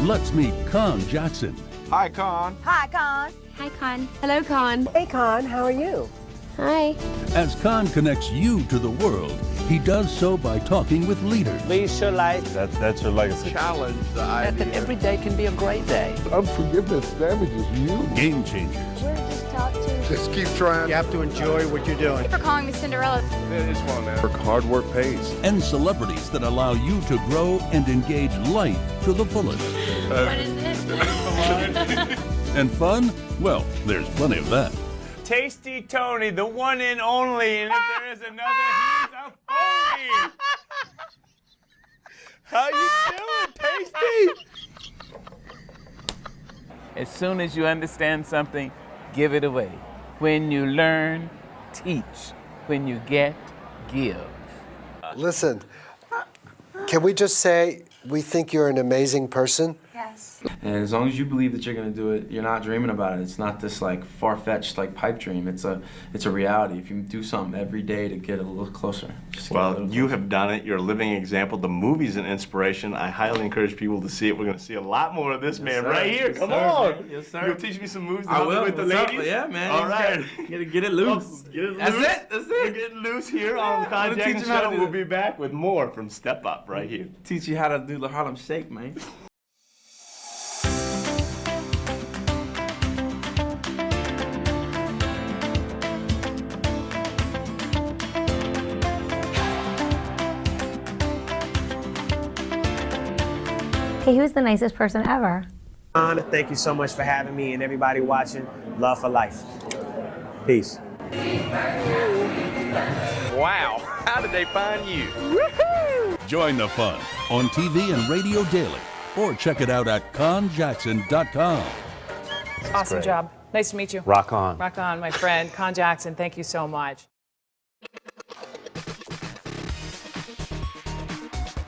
Let's meet Conn Jackson. Hi, Conn. Hi, Conn. Hi, Conn. Hello, Conn. Hey, Conn, how are you? Hi. As Conn connects you to the world, he does so by talking with leaders. Visualize. That's your legacy. Challenge the idea. That every day can be a great day. Unforgiveness damages you. Game changers. We're just talk to. Just keep trying. You have to enjoy what you're doing. Thank you for calling me Cinderella. It's fun, man. Hard work pays. And celebrities that allow you to grow and engage life to the fullest. What is it? And fun? Well, there's plenty of that. Tasty Tony, the one and only, and if there is another, he's a phony. How you doing, Tasty? As soon as you understand something, give it away. When you learn, teach. When you get, give. Listen, can we just say we think you're an amazing person? Yes. And as long as you believe that you're gonna do it, you're not dreaming about it. It's not this like far-fetched like pipe dream. It's a reality. If you do something every day to get a little closer. Well, you have done it. You're a living example. The movie's an inspiration. I highly encourage people to see it. We're gonna see a lot more of this man right here. Yes, Come sir, on. man. Yes, sir. You'll teach me some moves to I help will. with the What's up? ladies. Yeah, man. All right. Get it loose. Well, get it That's loose. it. That's We're it. getting loose here on the I'm Conn gonna teach Jackson you how to Show. do We'll it. be back with more from Step Up right here. Teach you how to do the Harlem Shake, man. Okay, who's the nicest person ever? Conn, thank you so much for having me and everybody watching. Love for life. Peace. Wow, how did they find you? Join the fun on TV and radio daily, or check it out at connjackson.com. Awesome job. Nice to meet you. Rock on. Rock on, my friend. Conn Jackson, thank you so much.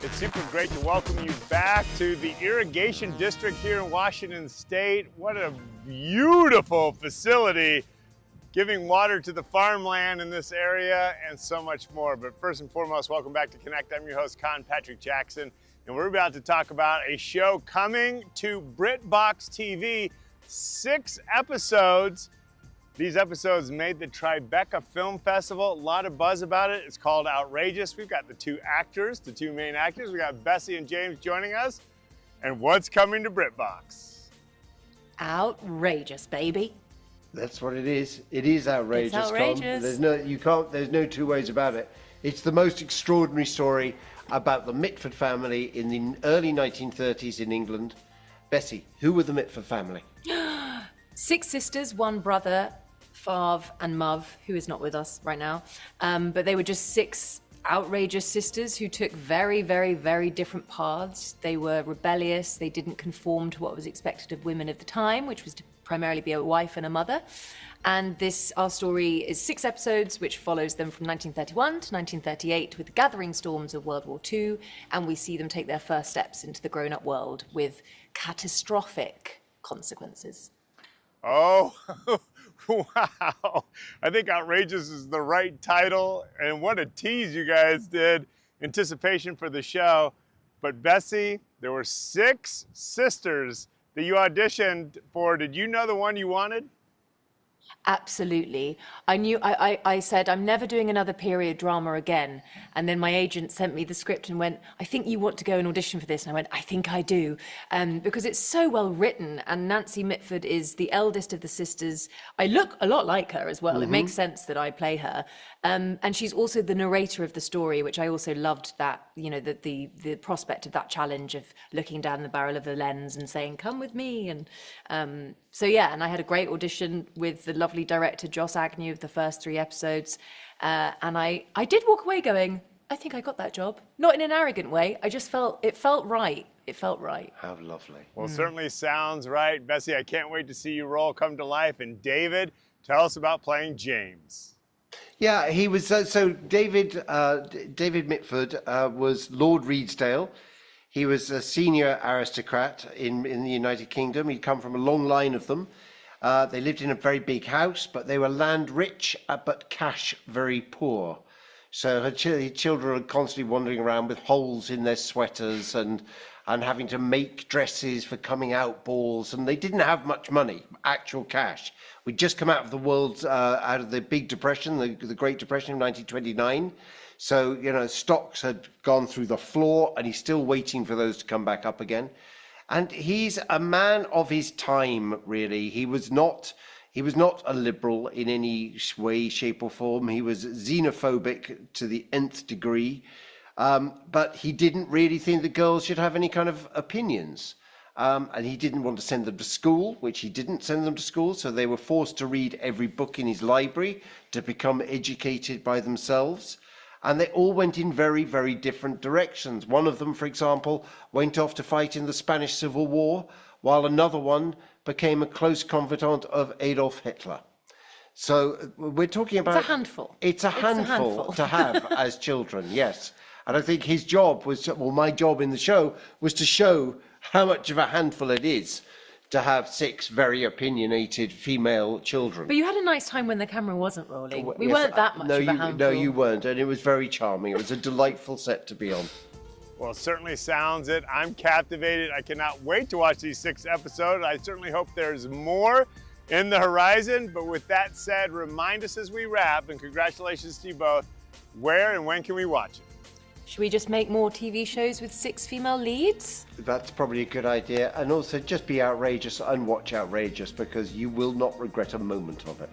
It's super great to welcome you back to the Irrigation District here in Washington State. What a beautiful facility, giving water to the farmland in this area and so much more. But first and foremost, welcome back to Connect. I'm your host, Conn Patrick Jackson, and we're about to talk about a show coming to BritBox TV, 6 episodes. These episodes made the Tribeca Film Festival. A lot of buzz about it. It's called Outrageous. We've got the two main actors. We got Bessie and James joining us. And what's coming to BritBox? Outrageous, baby. That's what it is. It is outrageous. It's outrageous. Tom. There's no two ways about it. It's the most extraordinary story about the Mitford family in the early 1930s in England. Bessie, who were the Mitford family? 6 sisters, 1 brother, Fav and Muv, who is not with us right now. But they were just 6 outrageous sisters who took very, very, very different paths. They were rebellious. They didn't conform to what was expected of women of the time, which was to primarily be a wife and a mother. And our story is 6 episodes, which follows them from 1931 to 1938 with the gathering storms of World War II. And we see them take their first steps into the grown-up world with catastrophic consequences. Oh, wow. I think Outrageous is the right title. And what a tease you guys did. Anticipation for the show. But Bessie, there were 6 sisters that you auditioned for. Did you know the one you wanted? Absolutely. I said, I'm never doing another period drama again. And then my agent sent me the script and went, I think you want to go and audition for this. And I went, I think I do. Because it's so well written. And Nancy Mitford is the eldest of the sisters. I look a lot like her as well. It makes sense that I play her. And she's also the narrator of the story, which I also loved that, the prospect of that challenge of looking down the barrel of the lens and saying, come with me. And so, yeah, and I had a great audition with the lovely director, Joss Agnew, of the first 3 episodes. And I did walk away going, I think I got that job. Not in an arrogant way. I just it felt right. It felt right. How lovely. Well, certainly sounds right. Bessie, I can't wait to see your role come to life. And David, tell us about playing James. Yeah, he was, David Mitford was Lord Redesdale. He was a senior aristocrat in the United Kingdom. He'd come from a long line of them. They lived in a very big house, but they were land rich, but cash very poor. So her children are constantly wandering around with holes in their sweaters and and having to make dresses for coming out balls, and they didn't have much money, actual cash. We'd just come out of the out of the big depression, the Great Depression of 1929. So, you know, stocks had gone through the floor, and he's still waiting for those to come back up again. And he's a man of his time, really. He was not a liberal in any way, shape, or form. He was xenophobic to the nth degree. But he didn't really think that girls should have any kind of opinions. And he didn't want to send them to school, which he didn't send them to school. So they were forced to read every book in his library to become educated by themselves. And they all went in very, very different directions. One of them, for example, went off to fight in the Spanish Civil War, while another one became a close confidant of Adolf Hitler. So we're talking about... It's a handful. It's a handful to have as children, yes. And I think his job was, well, my job in the show was to show how much of a handful it is to have 6 very opinionated female children. But you had a nice time when the camera wasn't rolling. We Yes, weren't that much of a handful. No, you weren't, and it was very charming. It was a delightful set to be on. Well, it certainly sounds it. I'm captivated. I cannot wait to watch these 6 episodes. I certainly hope there's more in the horizon. But with that said, remind us as we wrap, and congratulations to you both, where and when can we watch it? Should we just make more TV shows with 6 female leads? That's probably a good idea. And also just be outrageous and watch Outrageous, because you will not regret a moment of it.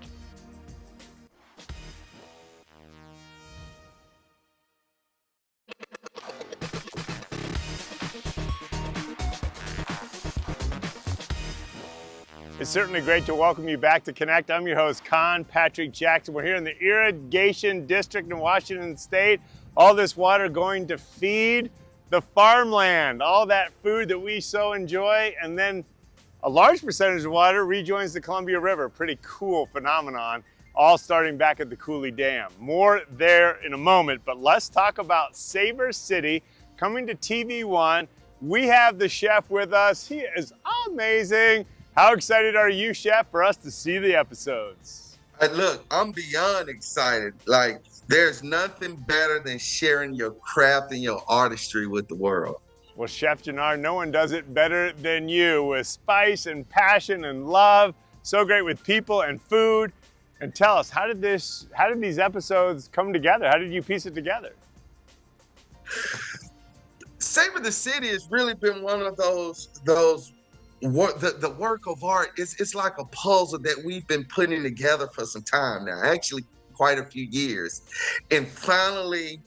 It's certainly great to welcome you back to Connect. I'm your host, Conn Patrick Jackson. We're here in the Irrigation District in Washington State. All this water going to feed the farmland, all that food that we so enjoy, and then a large percentage of water rejoins the Columbia River. Pretty cool phenomenon, all starting back at the Cooley Dam. More there in a moment, but let's talk about Saber City coming to TV1. We have the chef with us. He is amazing. How excited are you, chef, for us to see the episodes? Look, I'm beyond excited. Like, there's nothing better than sharing your craft and your artistry with the world. Well, Chef Jannar, no one does it better than you, with spice and passion and love. So great with people and food. And tell us, how did these episodes come together? How did you piece it together? Savor the City has really been one of the work of art. It's like a puzzle that we've been putting together for some time now, actually quite a few years. And finally,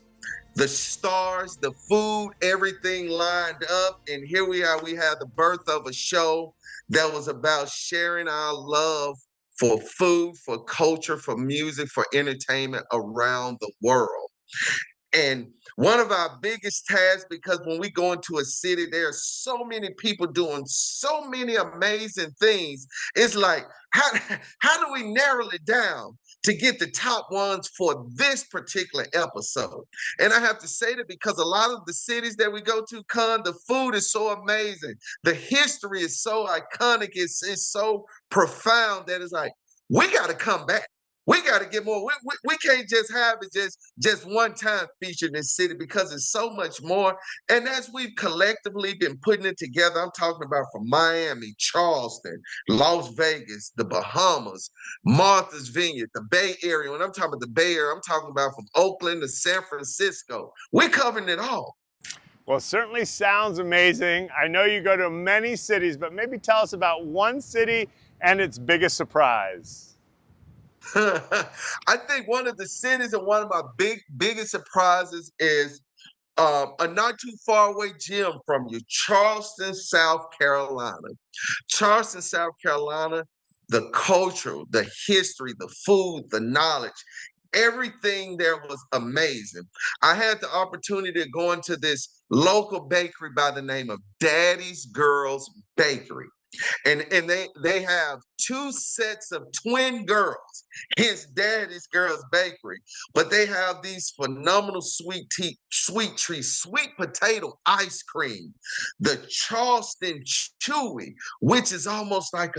the stars, the food, everything lined up. And here we are, we had the birth of a show that was about sharing our love for food, for culture, for music, for entertainment around the world. And one of our biggest tasks, because when we go into a city, there are so many people doing so many amazing things. It's like, how do we narrow it down to get the top ones for this particular episode? And I have to say that because a lot of the cities that we go to, Conn, the food is so amazing. The history is so iconic. It's so profound that it's like, we got to come back. We got to get more. We can't just have it just one time featured in this city, because it's so much more. And as we've collectively been putting it together, I'm talking about from Miami, Charleston, Las Vegas, the Bahamas, Martha's Vineyard, the Bay Area. When I'm talking about the Bay Area, I'm talking about from Oakland to San Francisco. We're covering it all. Well, it certainly sounds amazing. I know you go to many cities, but maybe tell us about one city and its biggest surprise. I think one of the cities and one of my biggest surprises is a not too far away gym from you, Charleston, South Carolina. Charleston, South Carolina, the culture, the history, the food, the knowledge, everything there was amazing. I had the opportunity to go into this local bakery by the name of Daddy's Girls Bakery. And they have 2 sets of twin girls. His Daddy's Girls Bakery. But they have these phenomenal sweet potato ice cream. The Charleston Chewy, which is almost like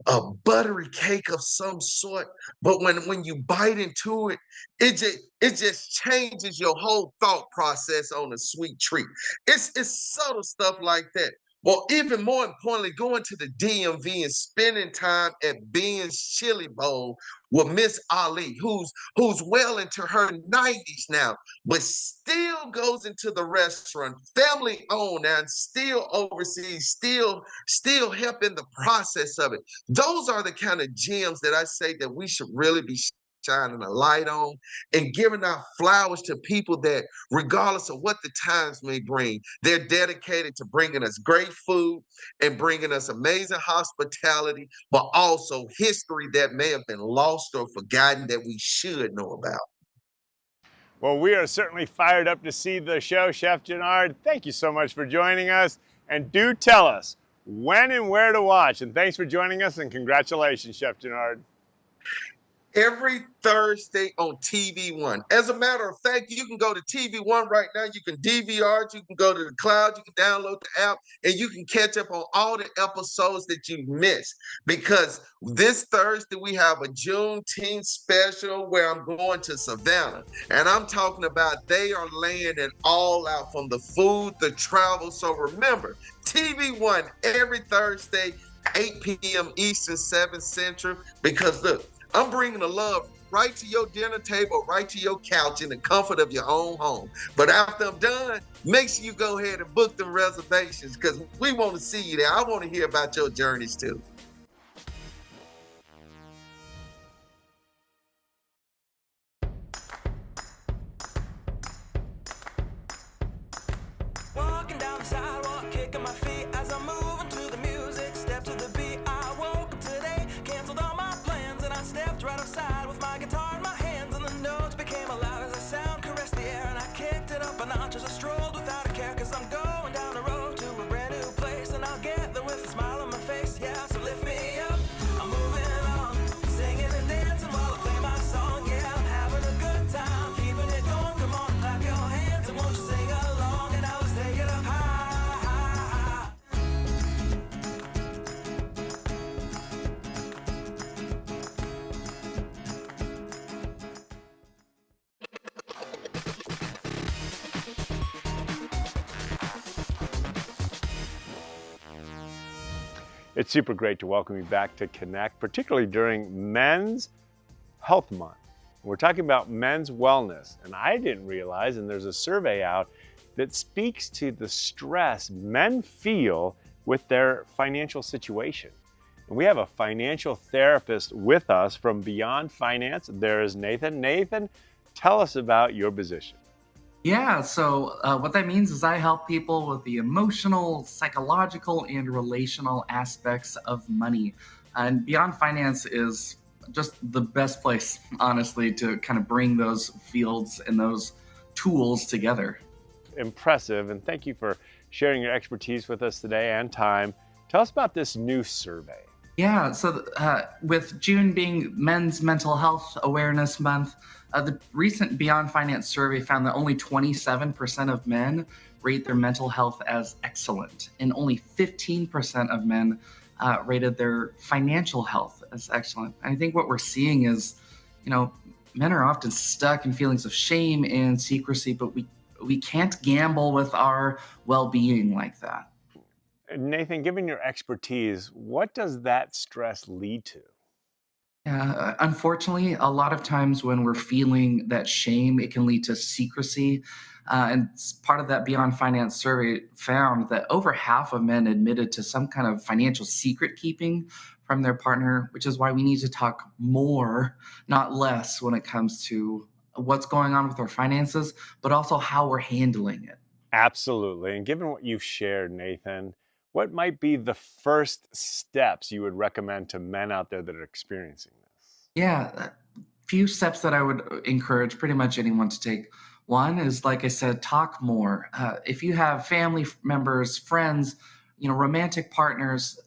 a buttery cake of some sort, but when you bite into it, it just changes your whole thought process on a sweet treat. It's subtle stuff like that. Well, even more importantly, going to the DMV and spending time at Ben's Chili Bowl with Miss Ali, who's well into her 90s now, but still goes into the restaurant, family owned and still oversees, still helping the process of it. Those are the kind of gems that I say that we should really be shining a light on and giving out flowers to people that, regardless of what the times may bring, they're dedicated to bringing us great food and bringing us amazing hospitality, but also history that may have been lost or forgotten that we should know about. Well, we are certainly fired up to see the show. Chef Gennard, thank you so much for joining us. And do tell us when and where to watch. And thanks for joining us, and congratulations, Chef Gennard. Every Thursday on TV One. As a matter of fact, you can go to TV One right now. You can DVR it, you can go to the cloud, you can download the app, and you can catch up on all the episodes that you missed. Because this Thursday, we have a Juneteenth special where I'm going to Savannah. And I'm talking about they are laying it all out, from the food, the travel. So remember, TV One every Thursday, 8 p.m. Eastern, 7 Central. Because look, I'm bringing the love right to your dinner table, right to your couch in the comfort of your own home. But after I'm done, make sure you go ahead and book them reservations, because we want to see you there. I want to hear about your journeys too. Walking down the sidewalk, kicking my feet as I'm moving to the music. Step to the beat. I woke up today, canceled all my plans, and I stepped right outside with my guitar in my hands, and the notes became loud as the sound caressed the air, and I kicked it up a notch as I strolled without a care, cause I'm going down the road to a brand new place, and I'll get there with a smile on my face. Yeah, so lift me up, I'm moving on, singing and dancing while I play my song. Yeah, I'm having a good time, keeping it going. Come on, clap your hands and won't you sing along, and now let's take it up high, high, high. It's super great to welcome you back to Connect, particularly during Men's Health Month. We're talking about men's wellness, and I didn't realize, and there's a survey out that speaks to the stress men feel with their financial situation. And we have a financial therapist with us from Beyond Finance. There is Nathan. Nathan, tell us about your position. Yeah, so what that means is I help people with the emotional, psychological, and relational aspects of money. And Beyond Finance is just the best place, honestly, to kind of bring those fields and those tools together. Impressive, and thank you for sharing your expertise with us today and time. Tell us about this new survey. Yeah, so with June being Men's Mental Health Awareness Month, the recent Beyond Finance survey found that only 27% of men rate their mental health as excellent, and only 15% of men rated their financial health as excellent. And I think what we're seeing is, men are often stuck in feelings of shame and secrecy, but we can't gamble with our well-being like that. Nathan, given your expertise, what does that stress lead to? Yeah, unfortunately, a lot of times when we're feeling that shame, it can lead to secrecy. And part of that Beyond Finance survey found that over half of men admitted to some kind of financial secret keeping from their partner, which is why we need to talk more, not less, when it comes to what's going on with our finances, but also how we're handling it. Absolutely. And given what you've shared, Nathan, what might be the first steps you would recommend to men out there that are experiencing this? Yeah, a few steps that I would encourage pretty much anyone to take. One is, like I said, talk more. If you have family members, friends, romantic partners,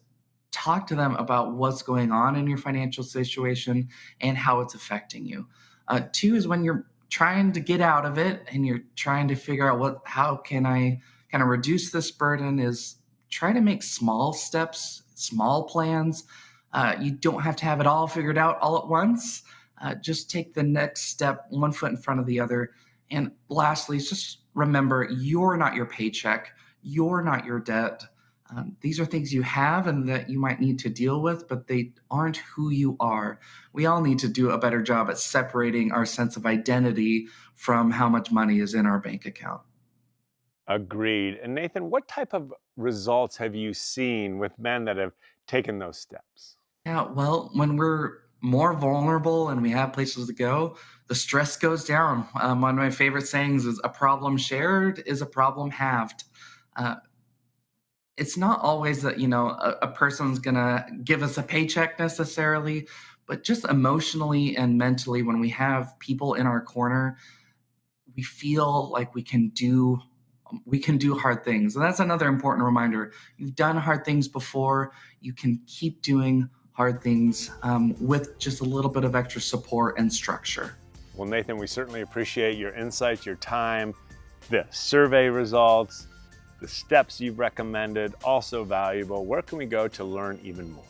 talk to them about what's going on in your financial situation and how it's affecting you. Two is when you're trying to get out of it and you're trying to figure out how can I kind of reduce this burden, is try to make small steps, small plans. You don't have to have it all figured out all at once. Just take the next step, one foot in front of the other. And lastly, just remember, you're not your paycheck. You're not your debt. These are things you have and that you might need to deal with, but they aren't who you are. We all need to do a better job at separating our sense of identity from how much money is in our bank account. Agreed. And Nathan, what type of results have you seen with men that have taken those steps? Yeah, well, when we're more vulnerable and we have places to go, the stress goes down. One of my favorite sayings is a problem shared is a problem halved. It's not always that, a person's gonna give us a paycheck necessarily, but just emotionally and mentally, when we have people in our corner, we feel like we can do hard things. And that's another important reminder. You've done hard things before. You can keep doing hard things with just a little bit of extra support and structure. Well, Nathan, we certainly appreciate your insights, your time, the survey results, the steps you've recommended, also valuable. Where can we go to learn even more?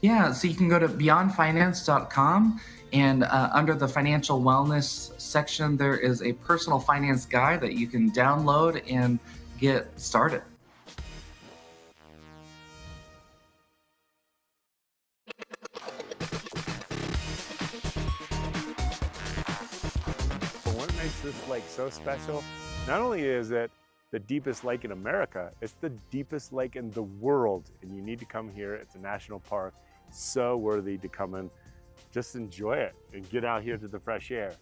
Yeah, so you can go to beyondfinance.com, and under the financial wellness section, there is a personal finance guide that you can download and get started. But what makes this lake so special, not only is it the deepest lake in America, it's the deepest lake in the world, and you need to come here. It's a national park, so worthy to come and just enjoy it and get out here to the fresh air.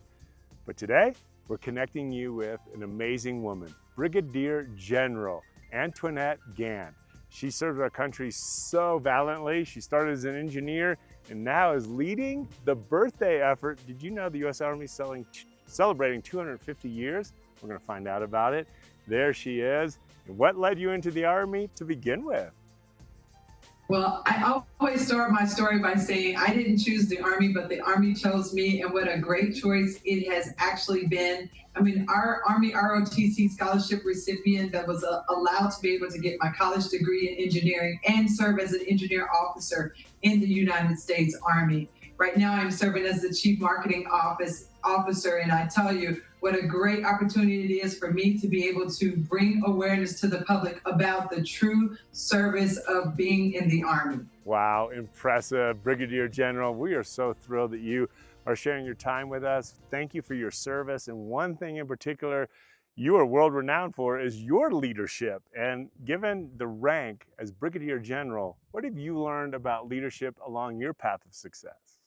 But today, we're connecting you with an amazing woman, Brigadier General Antoinette Gant. She served our country so valiantly. She started as an engineer and now is leading the birthday effort. Did you know the U.S. Army is celebrating 250 years? We're gonna find out about it. There she is. And what led you into the Army to begin with? Well, I always start my story by saying I didn't choose the Army, but the Army chose me, and what a great choice it has actually been. I mean, our Army ROTC scholarship recipient that was allowed to be able to get my college degree in engineering and serve as an engineer officer in the United States Army. Right now, I'm serving as the Chief Marketing Officer, and I tell you, what a great opportunity it is for me to be able to bring awareness to the public about the true service of being in the Army. Wow, impressive. Brigadier General, we are so thrilled that you are sharing your time with us. Thank you for your service. And one thing in particular you are world renowned for is your leadership. And given the rank as Brigadier General, what have you learned about leadership along your path of success?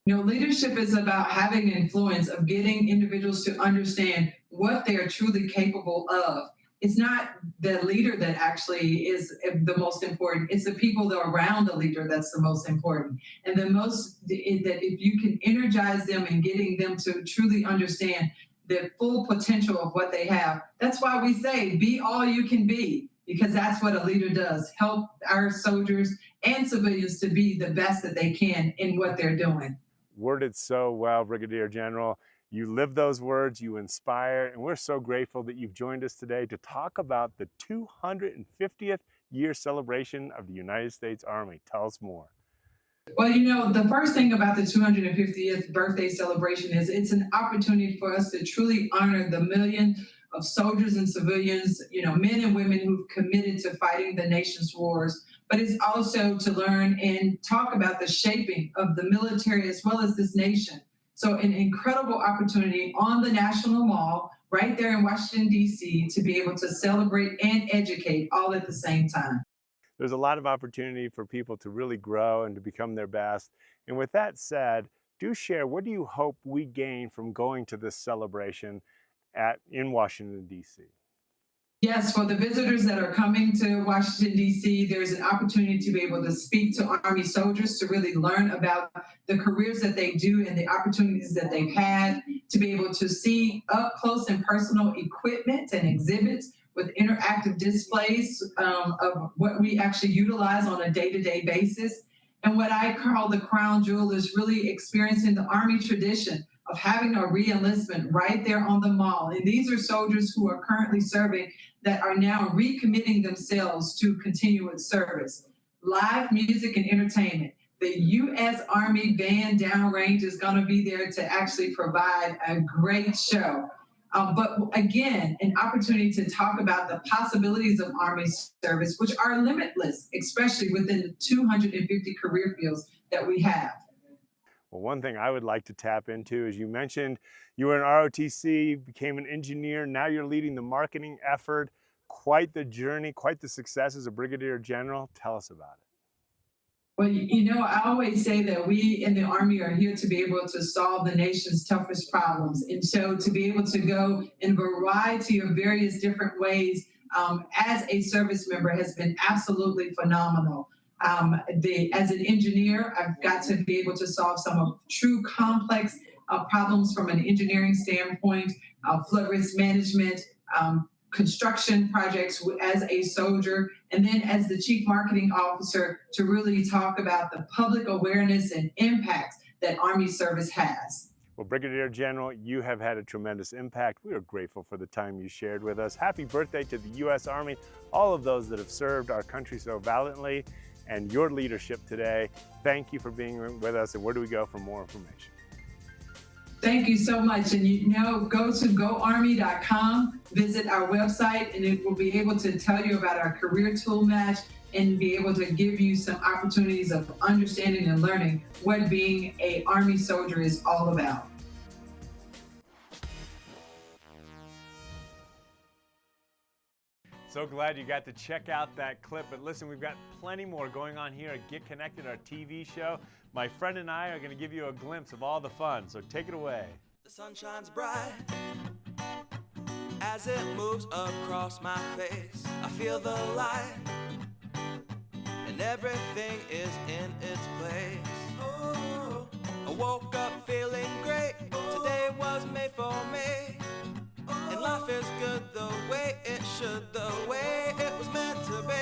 You know, leadership is about having influence, of getting individuals to understand what they are truly capable of. It's not the leader that actually is the most important. It's the people that are around the leader that's the most important. And that if you can energize them and getting them to truly understand the full potential of what they have, that's why we say, be all you can be, because that's what a leader does. Help our soldiers and civilians to be the best that they can in what they're doing. Worded so well, Brigadier General. You live those words, you inspire, and we're so grateful that you've joined us today to talk about the 250th year celebration of the United States Army. Tell us more. Well, you know, the first thing about the 250th birthday celebration is it's an opportunity for us to truly honor the millions of soldiers and civilians, you know, men and women who've committed to fighting the nation's wars. But it's also to learn and talk about the shaping of the military as well as this nation. So an incredible opportunity on the National Mall, right there in Washington, D.C., to be able to celebrate and educate all at the same time. There's a lot of opportunity for people to really grow and to become their best. And with that said, do share, what do you hope we gain from going to this celebration in Washington, D.C.? Yes, for the visitors that are coming to Washington, D.C., there's an opportunity to be able to speak to Army soldiers, to really learn about the careers that they do and the opportunities that they've had, to be able to see up close and personal equipment and exhibits with interactive displays of what we actually utilize on a day-to-day basis. And what I call the crown jewel is really experiencing the Army tradition of having a re-enlistment right there on the mall. And these are soldiers who are currently serving that are now recommitting themselves to continuous service. Live music and entertainment. The U.S. Army Band Downrange is going to be there to actually provide a great show. But again, an opportunity to talk about the possibilities of Army service, which are limitless, especially within the 250 career fields that we have. Well, one thing I would like to tap into is you mentioned you were in ROTC, became an engineer, now you're leading the marketing effort. Quite the journey, quite the success as a brigadier general. Tell us about it. Well, you know, I always say that we in the Army are here to be able to solve the nation's toughest problems. And so to be able to go in a variety of various different ways as a service member has been absolutely phenomenal. As an engineer, I've got to be able to solve some of true complex problems from an engineering standpoint, flood risk management, construction projects as a soldier, and then as the chief marketing officer to really talk about the public awareness and impacts that Army service has. Well, Brigadier General, you have had a tremendous impact. We are grateful for the time you shared with us. Happy birthday to the U.S. Army, all of those that have served our country so valiantly, and your leadership today. Thank you for being with us, and where do we go for more information? Thank you so much. And you know, go to goarmy.com, visit our website, and it will be able to tell you about our career tool match and be able to give you some opportunities of understanding and learning what being an Army soldier is all about. So glad you got to check out that clip. But listen, we've got plenty more going on here at Get Connected, our TV show. My friend and I are going to give you a glimpse of all the fun, so take it away. The sun shines bright as it moves across my face. I feel the light and everything is in its place. Oh, I woke up feeling great. Today was made for me. And life is good the way it should, the way it was meant to be.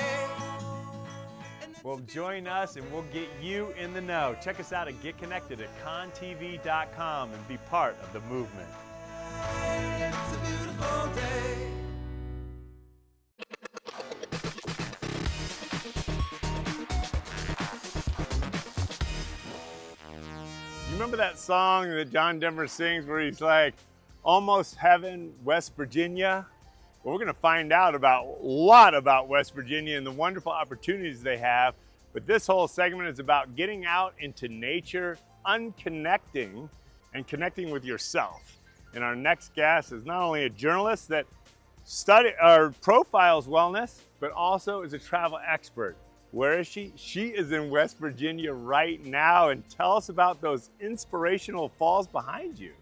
Well, join us and we'll get you in the know. Check us out at Get Connected at ConnTV.com and be part of the movement. It's a beautiful day. You remember that song that John Denver sings where he's like, almost heaven, West Virginia? Well, we're going to find out a lot about West Virginia and the wonderful opportunities they have. But this whole segment is about getting out into nature, unconnecting, and connecting with yourself. And our next guest is not only a journalist that profiles wellness, but also is a travel expert. Where is she? She is in West Virginia right now. And tell us about those inspirational falls behind you.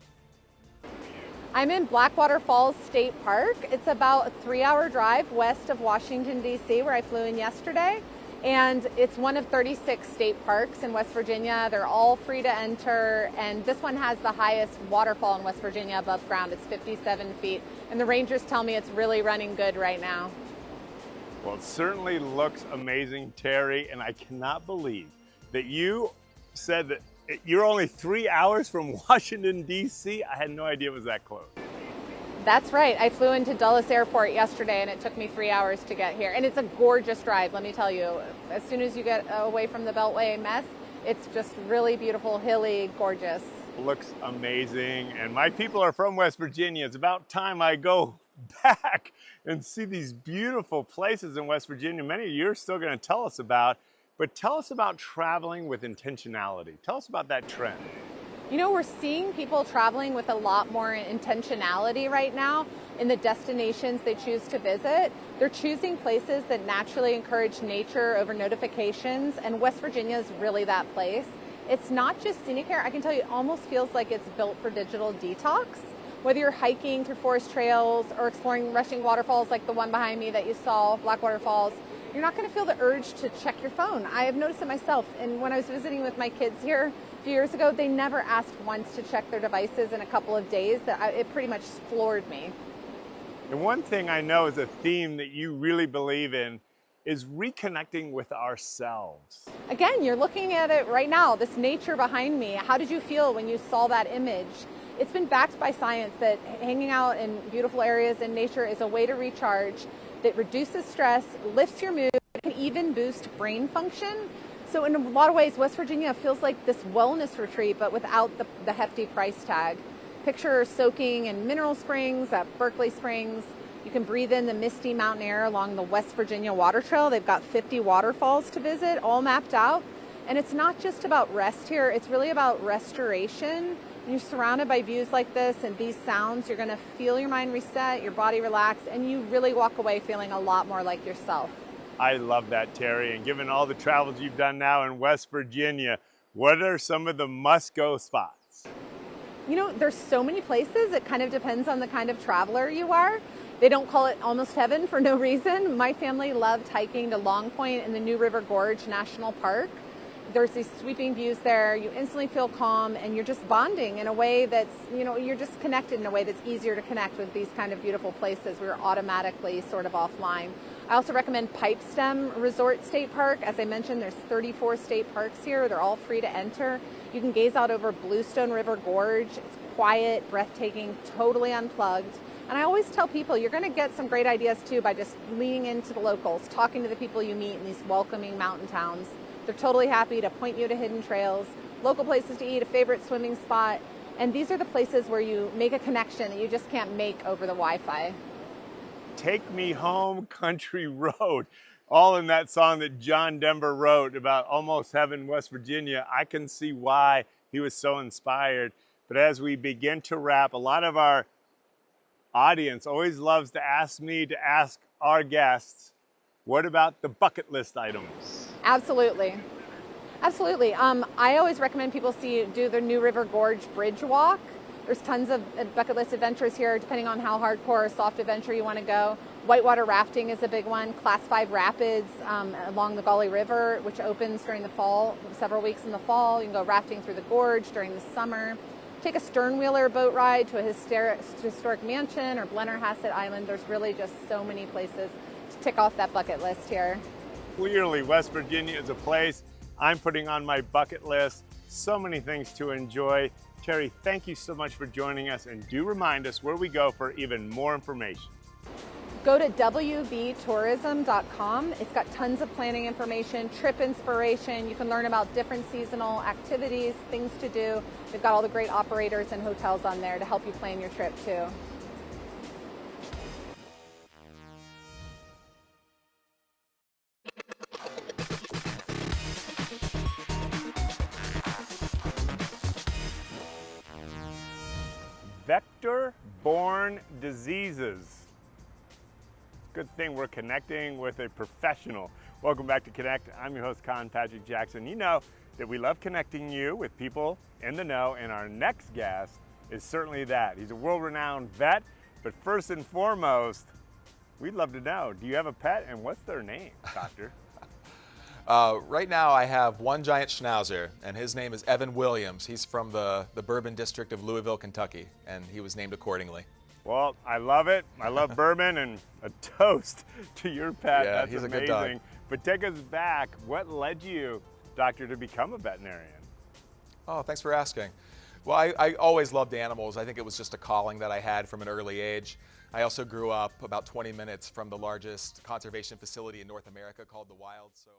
I'm in Blackwater Falls State Park. It's about a 3-hour drive west of Washington, D.C., where I flew in yesterday. And it's one of 36 state parks in West Virginia. They're all free to enter. And this one has the highest waterfall in West Virginia above ground. It's 57 feet. And the rangers tell me it's really running good right now. Well, it certainly looks amazing, Terry. And I cannot believe that you said that you're only 3 hours from Washington, D.C. I had no idea it was that close. That's right. I flew into Dulles Airport yesterday and it took me 3 hours to get here. And it's a gorgeous drive, let me tell you. As soon as you get away from the Beltway mess, it's just really beautiful, hilly, gorgeous. Looks amazing. And my people are from West Virginia. It's about time I go back and see these beautiful places in West Virginia. Many of you are still going to tell us about. But tell us about traveling with intentionality. Tell us about that trend. You know, we're seeing people traveling with a lot more intentionality right now in the destinations they choose to visit. They're choosing places that naturally encourage nature over notifications, and West Virginia is really that place. It's not just scenic here. I can tell you, it almost feels like it's built for digital detox. Whether you're hiking through forest trails or exploring rushing waterfalls like the one behind me that you saw, Blackwater Falls, you're not going to feel the urge to check your phone. I have noticed it myself. And when I was visiting with my kids here a few years ago, they never asked once to check their devices in a couple of days. It pretty much floored me. And one thing I know is a theme that you really believe in is reconnecting with ourselves. Again, you're looking at it right now, this nature behind me. How did you feel when you saw that image? It's been backed by science that hanging out in beautiful areas in nature is a way to recharge, that reduces stress, lifts your mood, can even boost brain function. So in a lot of ways, West Virginia feels like this wellness retreat, but without the hefty price tag. Picture soaking in mineral springs at Berkeley Springs. You can breathe in the misty mountain air along the West Virginia Water Trail. They've got 50 waterfalls to visit, all mapped out. And it's not just about rest here, it's really about restoration. When you're surrounded by views like this and these sounds, you're gonna feel your mind reset, your body relax, and you really walk away feeling a lot more like yourself. I love that, Terry. And given all the travels you've done now in West Virginia, what are some of the must-go spots? You know, there's so many places. It kind of depends on the kind of traveler you are. They don't call it almost heaven for no reason. My family loved hiking to Long Point in the New River Gorge National Park. There's these sweeping views there. You instantly feel calm, and you're just bonding in a way that's, you know, you're just connected in a way that's easier to connect with these kind of beautiful places. We're automatically sort of offline. I also recommend Pipestem Resort State Park. As I mentioned, there's 34 state parks here. They're all free to enter. You can gaze out over Bluestone River Gorge. It's quiet, breathtaking, totally unplugged. And I always tell people you're going to get some great ideas too by just leaning into the locals, talking to the people you meet in these welcoming mountain towns. They're totally happy to point you to hidden trails, local places to eat, a favorite swimming spot. And these are the places where you make a connection that you just can't make over the Wi-Fi. Take Me Home, Country Road. All in that song that John Denver wrote about Almost Heaven, West Virginia. I can see why he was so inspired. But as we begin to wrap, a lot of our audience always loves to ask me to ask our guests, what about the bucket list items? Absolutely. Absolutely. I always recommend people do the New River Gorge Bridge Walk. There's tons of bucket list adventures here, depending on how hardcore or soft adventure you want to go. Whitewater rafting is a big one. Class 5 rapids along the Gauley River, which opens during the fall, several weeks in the fall. You can go rafting through the gorge during the summer. Take a sternwheeler boat ride to a historic mansion or Blennerhassett Island. There's really just so many places to tick off that bucket list here. Clearly, West Virginia is a place I'm putting on my bucket list. So many things to enjoy. Terry, thank you so much for joining us, and do remind us where we go for even more information. Go to wvtourism.com. It's got tons of planning information, trip inspiration. You can learn about different seasonal activities, things to do. They've got all the great operators and hotels on there to help you plan your trip too. Vector-borne diseases. Good thing we're connecting with a professional. Welcome back to Connect. I'm your host, Conn Patrick Jackson. You know that we love connecting you with people in the know, and our next guest is certainly that. He's a world-renowned vet, but first and foremost, we'd love to know, do you have a pet, and what's their name, doctor? Right now I have one giant schnauzer, and his name is Evan Williams. He's from the Bourbon District of Louisville, Kentucky, and he was named accordingly. Well, I love it. I love bourbon, and a toast to your pet. Yeah, That's he's amazing. a good dog. But take us back. What led you, doctor, to become a veterinarian? Oh, thanks for asking. Well, I always loved animals. I think it was just a calling that I had from an early age. I also grew up about 20 minutes from the largest conservation facility in North America called the Wild. So.